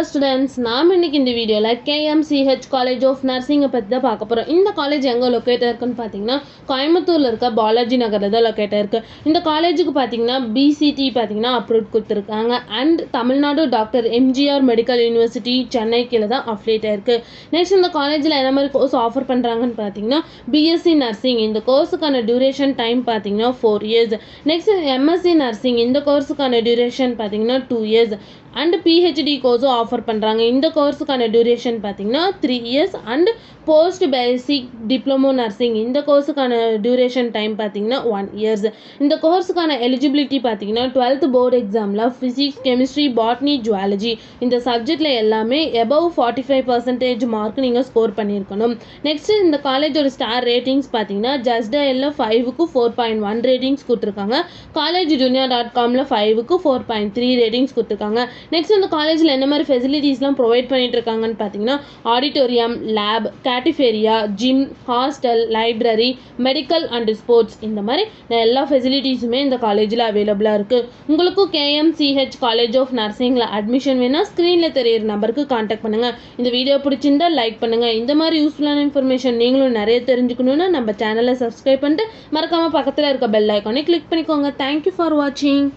Hello students, நாம் இன்றைக்கி இந்த வீடியோவில் KMCH காலேஜ் ஆஃப் நர்சிங்கை பற்றி தான் பார்க்க போகிறோம். இந்த காலேஜ் எங்கே லொக்கேட் இருக்குன்னு பார்த்தீங்கன்னா கோயம்புத்தூரில் இருக்க பாலாஜி நகரில் தான் லொக்கேட் இருக்குது. இந்த காலேஜுக்கு பார்த்தீங்கன்னா BCT பார்த்தீங்கன்னா அப்ரூவ் கொடுத்துருக்காங்க. And Tamil Nadu doctor MGR medical university Chennai கீழே தான் அஃபிலியேட் ஆயிருக்கு. நெக்ஸ்ட் இந்த காலேஜில் என்ன மாதிரி கோர்ஸ் ஆஃபர் பண்ணுறாங்கன்னு பார்த்தீங்கன்னா BSc நர்சிங், இந்த கோர்ஸுக்கான டியூரேஷன் டைம் பார்த்தீங்கன்னா 4 years. நெக்ஸ்ட் MSc நர்சிங், இந்த கோர்ஸுக்கான டியூரேஷன் பார்த்தீங்கன்னா 2 years. அண்ட் PhD கோர்ஸும் ஆஃபர் பண்ணுறாங்க. இந்த கோர்ஸுக்கான டியூரேஷன் பார்த்தீங்கன்னா 3 years. And post basic diploma nursing, இந்த கோர்ஸுக்கான டியூரேஷன் டைம் பார்த்தீங்கன்னா 1 years. இந்த கோர்ஸுக்கான எலிஜிபிலிட்டி பார்த்தீங்கன்னா 12th போர்டு எக்ஸாமில் ஃபிசிக்ஸ், கெமிஸ்ட்ரி, பாட்னி, ஜுவாலஜி இந்த சப்ஜெக்டில் எல்லாமே above 45% மார்க் நீங்கள் ஸ்கோர் பண்ணியிருக்கணும். நெக்ஸ்ட் இந்த காலேஜோட ஸ்டார் ரேட்டிங்ஸ் பார்த்தீங்கன்னா ஜஸ்ட் டயலில் 5க்கு 4.1 ரேட்டிங்ஸ் கொடுத்துருக்காங்க. காலேஜ் junior.comல 5க்கு 4.3 ரேட்டிங்ஸ் கொடுத்துருக்காங்க. நெக்ஸ்ட் இந்த காலேஜில் என்ன மாதிரி ஃபெசிலிட்டிஸ்லாம் ப்ரொவைட் பண்ணிட்டு இருக்காங்கன்னு பார்த்தீங்கன்னா auditorium, lab, cafeteria, gym, hostel, library, medical and sports இந்த மாதிரி எல்லா ஃபெசிலிட்டிஸுமே இந்த காலேஜில் அவைலபிளாக இருக்குது. உங்களுக்கும் KMCH காலேஜ் ஆஃப் நர்சிங்கில் அட்மிஷன் வேணால் ஸ்க்ரீனில் தெரியிற நம்பருக்கு கான்டாக்ட் பண்ணுங்கள். இந்த வீடியோ பிடிச்சிருந்தா லைக் பண்ணுங்கள். இந்த மாதிரி யூஸ்ஃபுல்லான இன்ஃபர்மேஷன் நீங்களும் நிறைய தெரிஞ்சுக்கணுன்னா நம்ம சேனலை சப்ஸ்கிரைப் பண்ணிட்டு மறக்காமல் பக்கத்தில் இருக்க பெல் ஐக்கானை கிளிக் பண்ணிக்கோங்க. தேங்க்யூ ஃபார் வாட்சிங்.